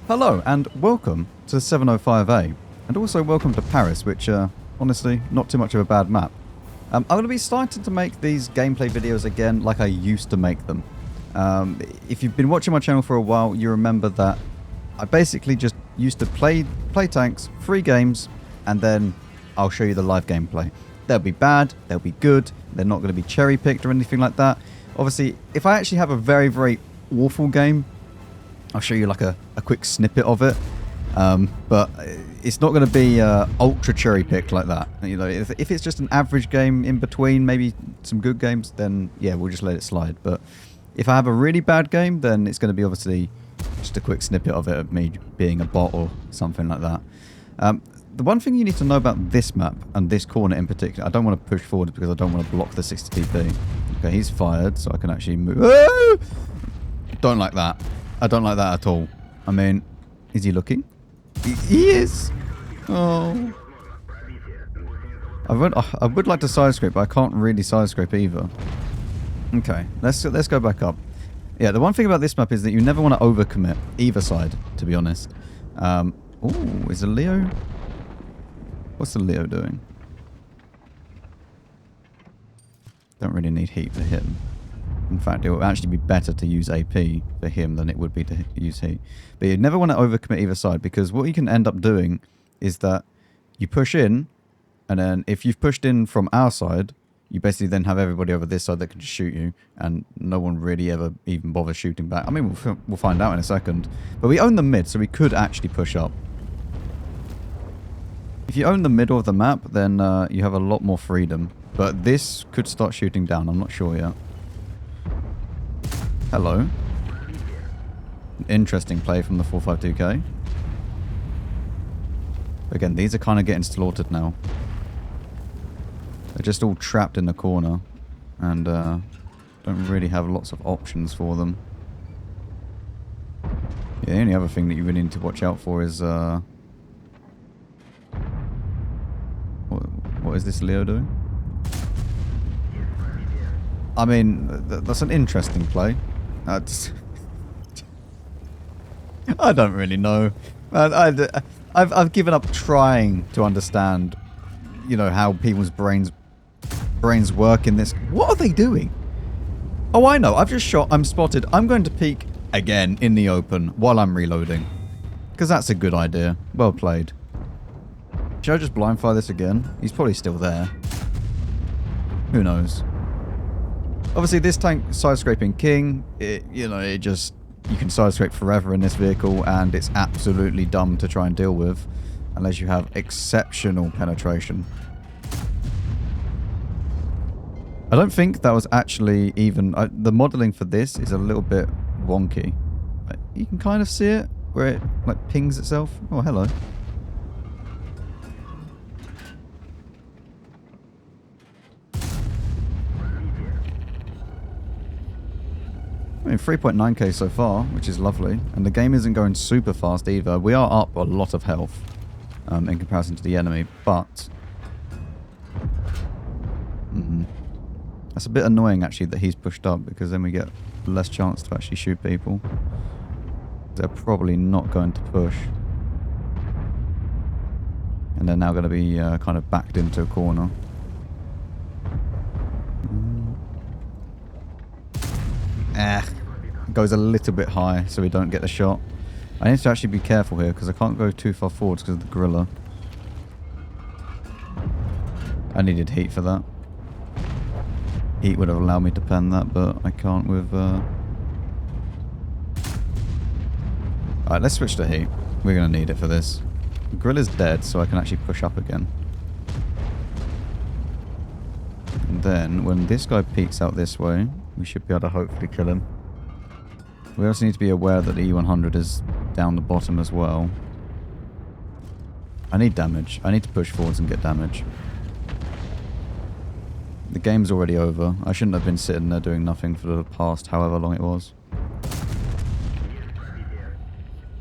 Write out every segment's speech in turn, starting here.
Hello and welcome to 705A, and also welcome to Paris, which honestly, not too much of a bad map. I'm going to be starting to make these gameplay videos again like I used to make them. If you've been watching my channel for a while, you remember that I basically just used to play tanks, free games, and then I'll show you the live gameplay. They'll be bad, they'll be good, they're not going to be cherry picked or anything like that. Obviously, if I actually have a very, very awful game, I'll show you like a quick snippet of it, but it's not going to be ultra cherry picked like that. You know, if it's just an average game in between, maybe some good games, then yeah, we'll just let it slide. But if I have a really bad game, then it's going to be obviously just a quick snippet of it of me being a bot or something like that. The one thing you need to know about this map and this corner in particular, I don't want to push forward because I don't want to block the 60 TP. Okay, he's fired, so I can actually move. Ah! Don't like that. I don't like that at all. I mean, is he looking? He is! Oh. I would like to side scrape, but I can't really side scrape either. Okay, let's go back up. Yeah, the one thing about this map is that you never want to overcommit either side, to be honest. Oh, is the Leo? What's the Leo doing? Don't really need heat for him. In fact, it would actually be better to use AP for him than it would be to use heat. But you never want to overcommit either side, because what you can end up doing is that you push in, and then if you've pushed in from our side, you basically then have everybody over this side that can just shoot you, and no one really ever even bothers shooting back. I mean, we'll find out in a second. But we own the mid, so we could actually push up. If you own the middle of the map, then you have a lot more freedom. But this could start shooting down, I'm not sure yet. Hello. Interesting play from the 452K. Again, these are kind of getting slaughtered now. They're just all trapped in the corner. And don't really have lots of options for them. Yeah, the only other thing that you really need to watch out for is... What is this Leo doing? I mean, that's an interesting play. I don't really know. I've given up trying to understand, you know, how people's brains work in this. What are they doing? Oh, I know. I've just shot. I'm spotted. I'm going to peek again in the open while I'm reloading, because that's a good idea. Well played. Should I just blind fire this again? He's probably still there. Who knows? Obviously, this tank side scraping king. You can side scrape forever in this vehicle, and it's absolutely dumb to try and deal with unless you have exceptional penetration. I don't think that was actually even... the modeling for this is a little bit wonky. You can kind of see it where it like pings itself. Oh, hello. I mean, 3.9k so far, which is lovely. And the game isn't going super fast either. We are up a lot of health in comparison to the enemy, but... That's a bit annoying, actually, that he's pushed up, because then we get less chance to actually shoot people. They're probably not going to push. And they're now going to be kind of backed into a corner. Goes a little bit high so we don't get the shot. I need to actually be careful here because I can't go too far forwards because of the gorilla. I needed heat for that. Heat would have allowed me to pen that, but I can't with... Alright, let's switch to heat. We're going to need it for this. The gorilla's dead, so I can actually push up again. And then, when this guy peeks out this way, we should be able to hopefully kill him. We also need to be aware that the E100 is down the bottom as well. I need damage. I need to push forwards and get damage. The game's already over. I shouldn't have been sitting there doing nothing for the past however long it was.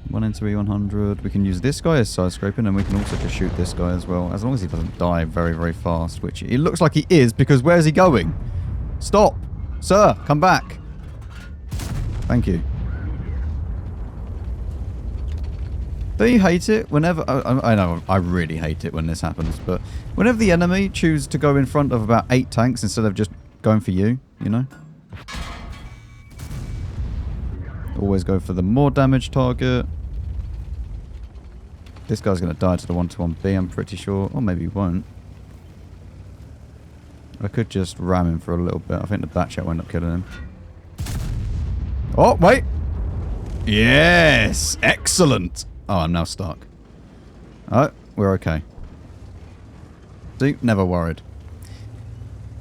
One into E100. We can use this guy as side scraping, and we can also just shoot this guy as well. As long as he doesn't die very, very fast, which it looks like he is, because where's he going? Stop! Sir, come back! Thank you. Don't you hate it whenever... I know, I really hate it when this happens, but whenever the enemy choose to go in front of about 8 tanks instead of just going for you, you know? Always go for the more damage target. This guy's going to die to the 121B, I'm pretty sure. Or maybe he won't. I could just ram him for a little bit. I think the Batchat will end up killing him. Oh, wait! Yes! Excellent! Oh, I'm now stuck. Oh, we're okay. See? Never worried.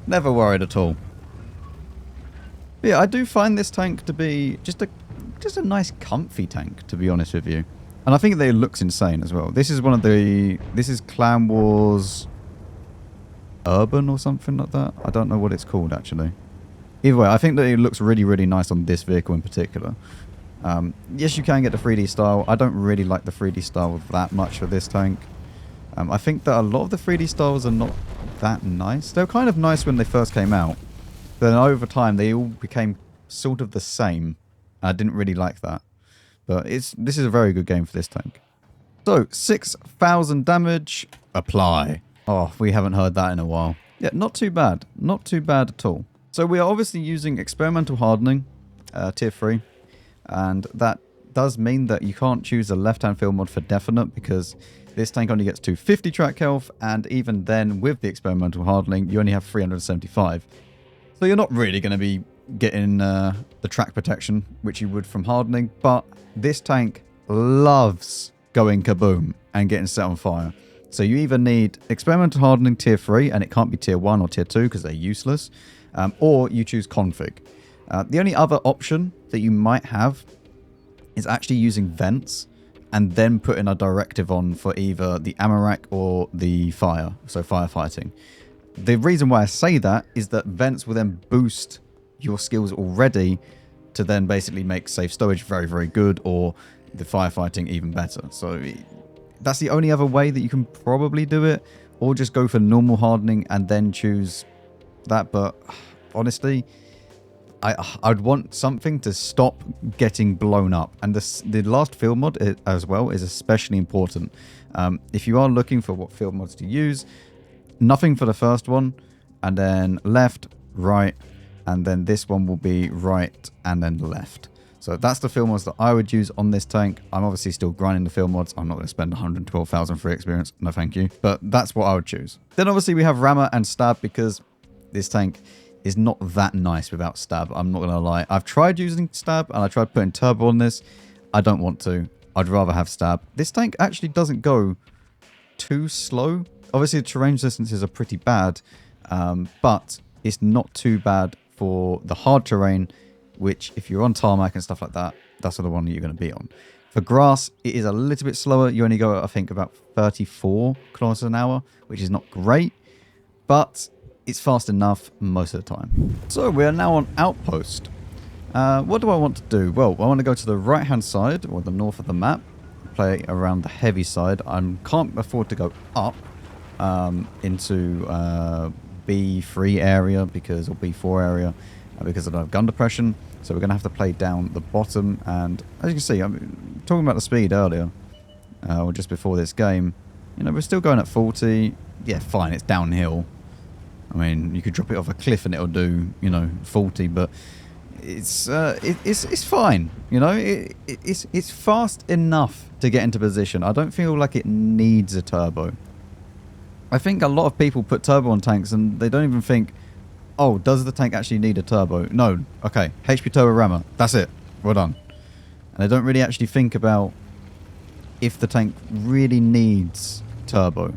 Never worried at all. But yeah, I do find this tank to be just a nice comfy tank, to be honest with you. And I think that it looks insane as well. This is one of the... This is Clan Wars Urban or something like that. I don't know what it's called, actually. Either way, I think that it looks really, really nice on this vehicle in particular. Yes, you can get the 3D style. I don't really like the 3D style that much for this tank. I think that a lot of the 3D styles are not that nice. They were kind of nice when they first came out. But then over time, they all became sort of the same. I didn't really like that. But this is a very good game for this tank. So, 6,000 damage. Apply. Oh, we haven't heard that in a while. Yeah, not too bad. Not too bad at all. So we are obviously using experimental hardening, tier 3. And that does mean that you can't choose a left-hand field mod for definite because this tank only gets 250 track health, and even then with the experimental hardening you only have 375. So you're not really going to be getting the track protection which you would from hardening, but this tank loves going kaboom and getting set on fire. So you either need experimental hardening tier 3, and it can't be tier 1 or tier 2 because they're useless, or you choose config. The only other option that you might have is actually using vents and then putting a directive on for either the Amarak or the fire, so firefighting. The reason why I say that is that vents will then boost your skills already to then basically make safe stowage very, very good, or the firefighting even better. So that's the only other way that you can probably do it, or just go for normal hardening and then choose that. But honestly, I'd want something to stop getting blown up. And the last field mod as well is especially important. If you are looking for what field mods to use, nothing for the first one, and then left, right, and then this one will be right and then left. So that's the field mods that I would use on this tank. I'm obviously still grinding the field mods. I'm not going to spend 112,000 free experience. No, thank you. But that's what I would choose. Then obviously we have rammer and stab because this tank is not that nice without stab. I'm not going to lie. I've tried using stab and I tried putting turbo on this. I don't want to. I'd rather have stab. This tank actually doesn't go too slow. Obviously the terrain distances are pretty bad, but it's not too bad for the hard terrain, which if you're on tarmac and stuff like that, that's the one that you're going to be on. For grass, it is a little bit slower. You only go, I think, about 34 kilometers an hour, which is not great, but it's fast enough most of the time. So we are now on Outpost. What do I want to do? Well, I want to go to the right-hand side, or the north of the map, play around the heavy side. I can't afford to go up into B3 area because, or B4 area, because I don't have gun depression. So we're going to have to play down the bottom. And as you can see, I'm talking about the speed earlier, or just before this game. You know, we're still going at 40. Yeah, fine, it's downhill. I mean, you could drop it off a cliff and it'll do, you know, 40, but it's fine. You know, it's fast enough to get into position. I don't feel like it needs a turbo. I think a lot of people put turbo on tanks and they don't even think, oh, does the tank actually need a turbo? No. Okay, HP turbo rammer. That's it. Well done. And they don't really actually think about if the tank really needs turbo.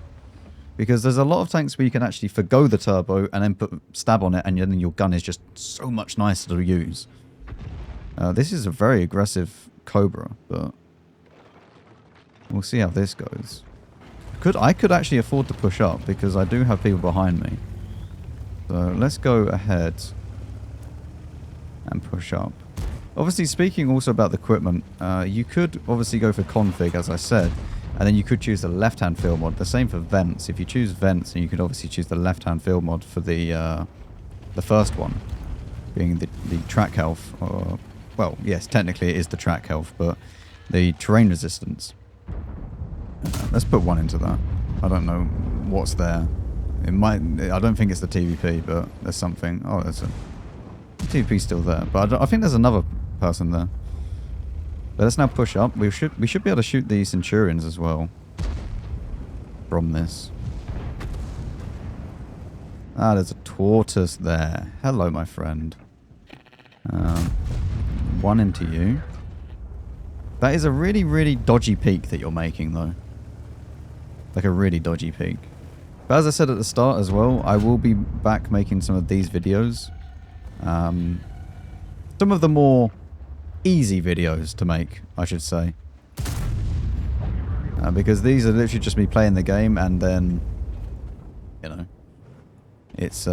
Because there's a lot of tanks where you can actually forgo the turbo and then put stab on it, and then your gun is just so much nicer to use. This is a very aggressive Cobra, but we'll see how this goes. I could actually afford to push up because I do have people behind me. So let's go ahead and push up. Obviously, speaking also about the equipment, you could obviously go for config, as I said. And then you could choose the left-hand field mod. The same for vents. If you choose vents, then you could obviously choose the left-hand field mod for the first one, being the track health. Or, well, yes, technically it is the track health, but the terrain resistance. Let's put one into that. I don't know what's there. It might... I don't think it's the TVP, but there's something. Oh, there's a... The TVP's still there. But I think there's another person there. But let's now push up. We should be able to shoot the Centurions as well. From this. Ah, there's a tortoise there. Hello, my friend. One into you. That is a really, really dodgy peak that you're making, though. Like a really dodgy peak. But as I said at the start as well, I will be back making some of these videos. Some of the more easy videos to make, I should say. Because these are literally just me playing the game and then, you know, it's,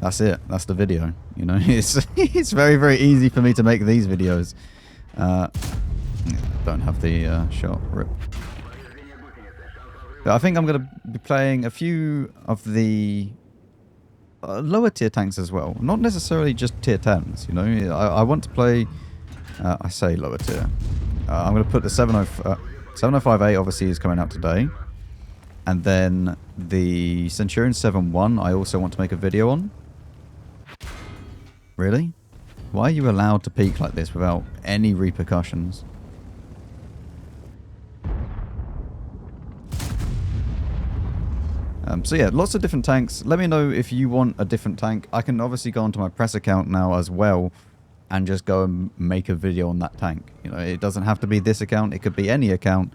that's it. That's the video, you know. It's very, very easy for me to make these videos. Don't have the shot. Rip. But I think I'm going to be playing a few of the lower tier tanks as well. Not necessarily just tier 10s, you know. I want to play... I say lower tier. I'm going to put the 705A obviously is coming out today. And then the Centurion 7-1 I also want to make a video on. Really? Why are you allowed to peak like this without any repercussions? So yeah, lots of different tanks. Let me know if you want a different tank. I can obviously go onto my press account now as well and just go and make a video on that tank. You know, it doesn't have to be this account. It could be any account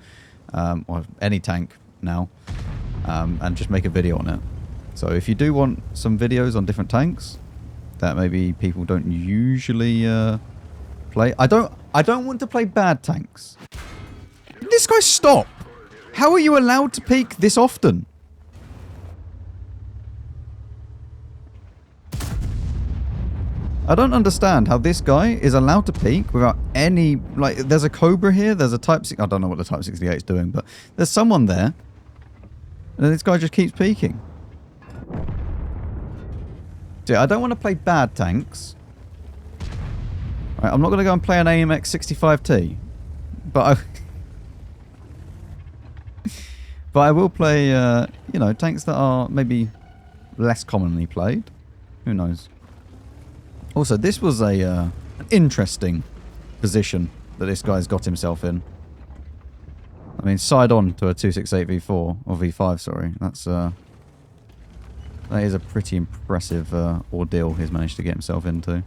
or any tank now, and just make a video on it. So if you do want some videos on different tanks that maybe people don't usually play, I don't want to play bad tanks. This guy stop. How are you allowed to peak this often? I don't understand how this guy is allowed to peak without any... Like, there's a Cobra here, there's a Type 6... I don't know what the Type 68 is doing, but there's someone there. And this guy just keeps peaking. See, I don't want to play bad tanks. Right, I'm not going to go and play an AMX 65T. But but I will play, you know, tanks that are maybe less commonly played. Who knows? Also, this was an interesting position that this guy's got himself in. I mean, side on to a 268 V4, or V5, sorry. That is a pretty impressive ordeal he's managed to get himself into.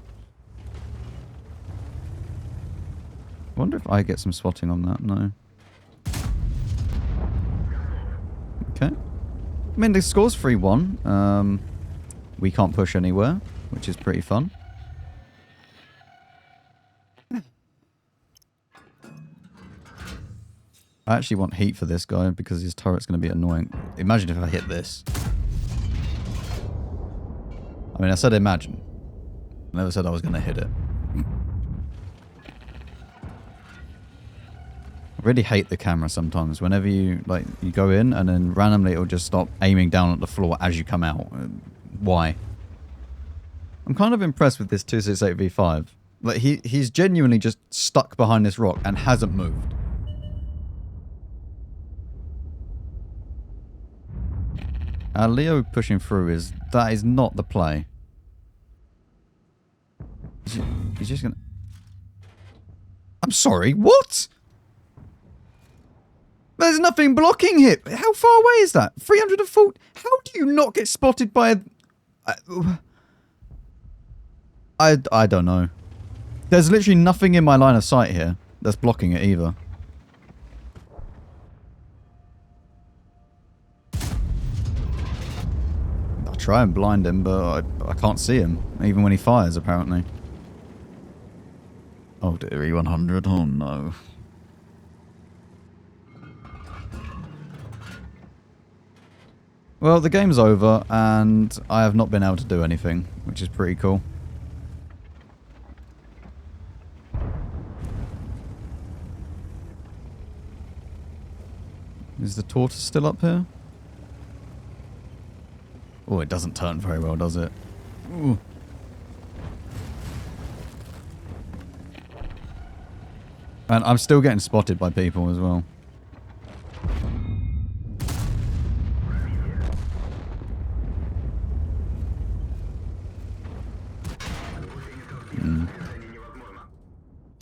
I wonder if I get some spotting on that. No. Okay. I mean, the score's 3-1. We can't push anywhere, which is pretty fun. I actually want heat for this guy because his turret's going to be annoying. Imagine if I hit this. I mean, I said imagine. I never said I was going to hit it. I really hate the camera sometimes. Whenever you go in and then randomly it'll just stop aiming down at the floor as you come out. Why? I'm kind of impressed with this 268 V5. Like he's genuinely just stuck behind this rock and hasn't moved. Leo pushing through that is not the play. He's just gonna... I'm sorry, what? There's nothing blocking it. How far away is that? 340? How do you not get spotted by a... I don't know. There's literally nothing in my line of sight here that's blocking it either. I'll try and blind him, but I can't see him, even when he fires, apparently. Oh dear, E100, oh no. Well, the game's over, and I have not been able to do anything, which is pretty cool. Is the tortoise still up here? Oh, it doesn't turn very well, does it? Ooh. And I'm still getting spotted by people as well.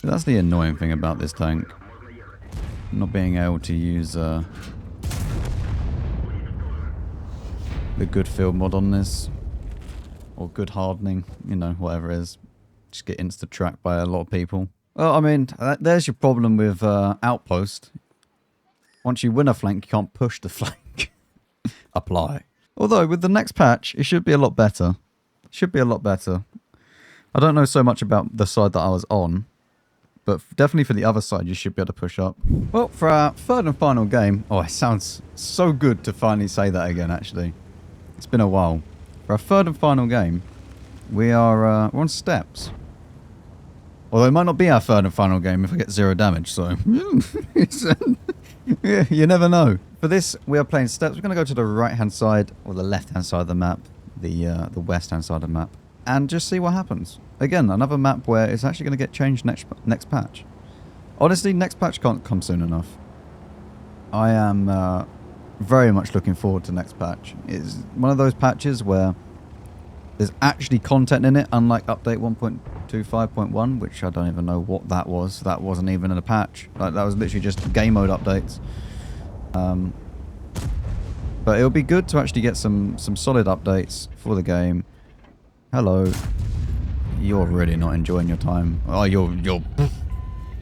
That's the annoying thing about this tank. Not being able to use the good field mod on this. Or good hardening, you know, whatever it is. Just get insta-tracked by a lot of people. Well, I mean, there's your problem with Outpost. Once you win a flank, you can't push the flank. Apply. Although, with the next patch, it should be a lot better. Should be a lot better. I don't know so much about the side that I was on. But definitely for the other side, you should be able to push up. Well, for our third and final game... Oh, it sounds so good to finally say that again, actually. It's been a while. For our third and final game, we're on steps. Although it might not be our third and final game if I get 0 damage, so... yeah, you never know. For this, we are playing steps. We're going to go to the right-hand side, or the left-hand side of the map. The west-hand side of the map. And just see what happens. Again, another map where it's actually going to get changed next patch. Honestly, next patch can't come soon enough. I am very much looking forward to next patch. It's one of those patches where there's actually content in it, unlike update 1.25.1, which I don't even know what that was. That wasn't even in a patch. Like, that was literally just game mode updates. But it'll be good to actually get some solid updates for the game. Hello. You're really not enjoying your time. Oh, you're...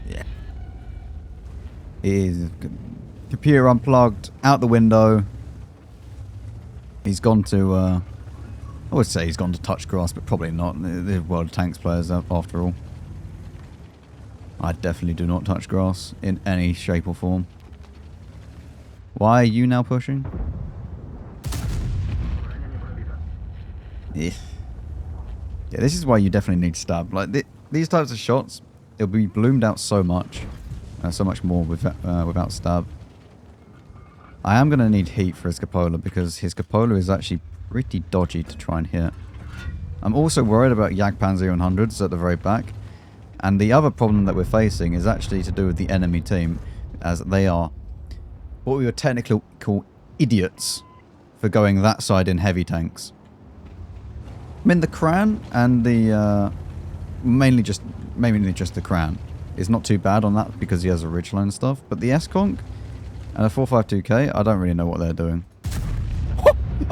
Yeah. It is... Computer unplugged, out the window. He's gone to... I would say he's gone to touch grass, but probably not. They're World of Tanks players, after all. I definitely do not touch grass in any shape or form. Why are you now pushing? Yeah. Yeah, this is why you definitely need stab. Like these types of shots, it'll be bloomed out so much, so much more without stab. I am going to need heat for his cupola because his cupola is actually pretty dodgy to try and hit. I'm also worried about Jagdpanzer 100s at the very back, and the other problem that we're facing is actually to do with the enemy team, as they are what we would technically call idiots for going that side in heavy tanks. I mean, the Kran and the, mainly just the Kran is not too bad on that because he has a ridgeline and stuff, but the S-Conk and a 452K, I don't really know what they're doing.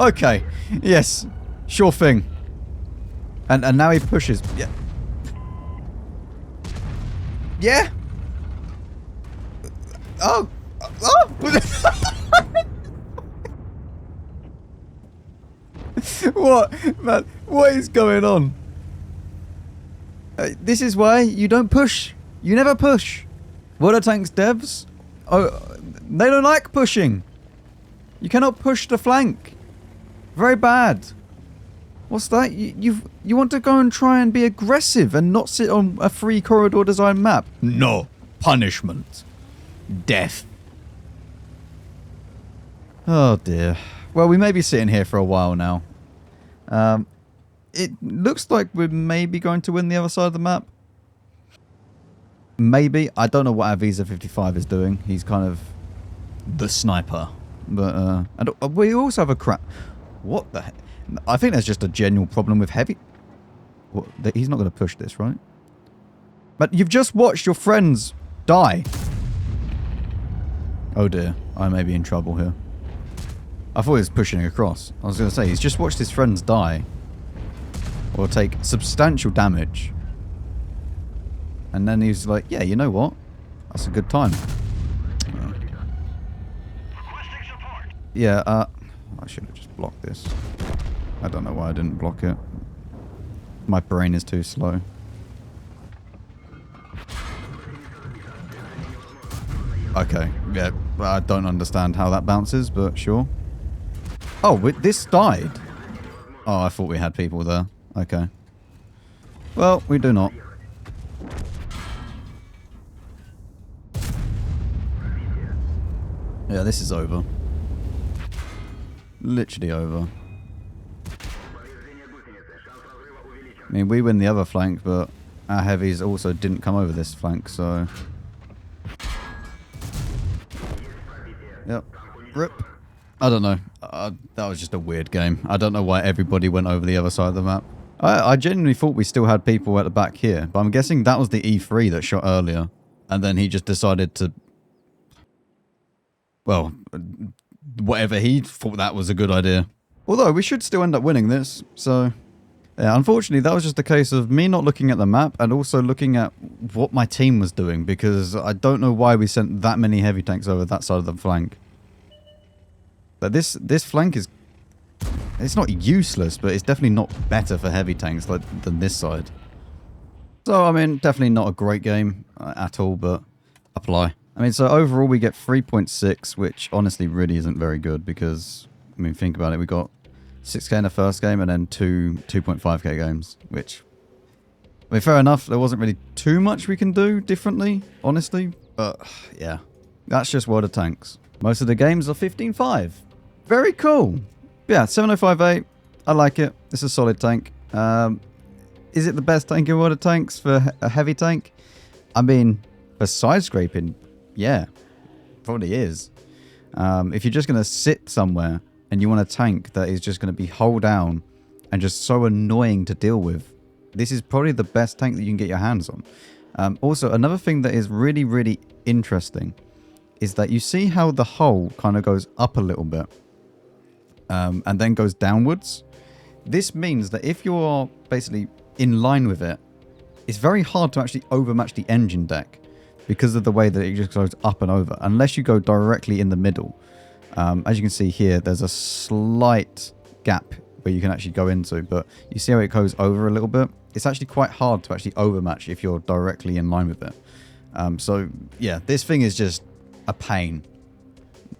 Okay, yes, sure thing. And now he pushes. Yeah. Yeah? Oh! Oh! What? Man, what is going on? This is why you don't push. You never push. World of Tanks devs, they don't like pushing. You cannot push the flank. Very bad. What's that? You want to go and try and be aggressive and not sit on a free corridor design map? No. Punishment. Death. Oh dear. Well, we may be sitting here for a while now. It looks like we're maybe going to win the other side of the map. Maybe. I don't know what our Visa 55 is doing. He's kind of the sniper. But, and we also have a crap... What the heck? I think there's just a general problem with heavy... What, he's not going to push this, right? But you've just watched your friends die. Oh dear. I may be in trouble here. I thought he was pushing across. I was going to say, he's just watched his friends die. Or take substantial damage. And then he's like, yeah, you know what? That's a good time. Yeah, I should have just blocked this. I don't know why I didn't block it. My brain is too slow. Okay, yeah, I don't understand how that bounces, but sure. Oh, this died. Oh, I thought we had people there. Okay. Well, we do not. Yeah, this is over. Literally over. I mean, we win the other flank, but our heavies also didn't come over this flank, so... Yep. Rip. I don't know. That was just a weird game. I don't know why everybody went over the other side of the map. I genuinely thought we still had people at the back here, but I'm guessing that was the E3 that shot earlier. And then he just decided to... Well, whatever, he thought that was a good idea. Although, we should still end up winning this, so... Yeah, unfortunately, that was just a case of me not looking at the map and also looking at what my team was doing, because I don't know why we sent that many heavy tanks over that side of the flank. But this flank is... It's not useless, but it's definitely not better for heavy tanks than this side. So, I mean, definitely not a great game at all, but apply. I mean, so overall we get 3.6, which honestly really isn't very good because, I mean, think about it. We got 6k in the first game and then 2.5k games, which, I mean, fair enough. There wasn't really too much we can do differently, honestly. But, yeah, that's just World of Tanks. Most of the games are 15.5. Very cool. Yeah, 7058, I like it. It's a solid tank. Is it the best tank in World of Tanks for a heavy tank? I mean, for side scraping, yeah, probably is. If you're just going to sit somewhere and you want a tank that is just going to be hull down and just so annoying to deal with, this is probably the best tank that you can get your hands on. Also, another thing that is really, really interesting is that you see how the hull kind of goes up a little bit. And then goes downwards. This means that if you're basically in line with it, it's very hard to actually overmatch the engine deck because of the way that it just goes up and over, unless you go directly in the middle. As you can see here, there's a slight gap where you can actually go into, but you see how it goes over a little bit? It's actually quite hard to actually overmatch if you're directly in line with it. So yeah, this thing is just a pain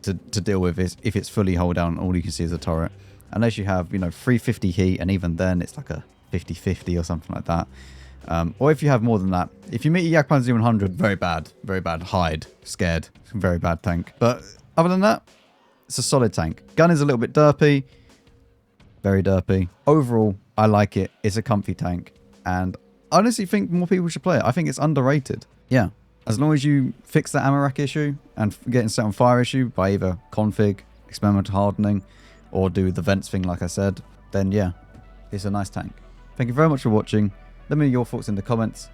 to deal with if it's fully hull down. All you can see is a turret, unless you have, you know, 350 heat, and even then it's like a 50-50 or something like that. Or if you have more than that, if you meet a Yak Panzer 100, very bad, hide, scared, very bad tank. But other than that, it's a solid tank. Gun is a little bit derpy, very derpy. Overall, I like it. It's a comfy tank, and I honestly think more people should play it. I think it's underrated. Yeah. As long as you fix the ammo rack issue and getting set on fire issue by either config, experimental hardening, or do the vents thing like I said, then yeah, it's a nice tank. Thank you very much for watching. Let me know your thoughts in the comments.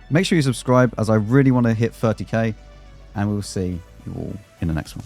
Make sure you subscribe, as I really want to hit 30k, and we'll see you all in the next one.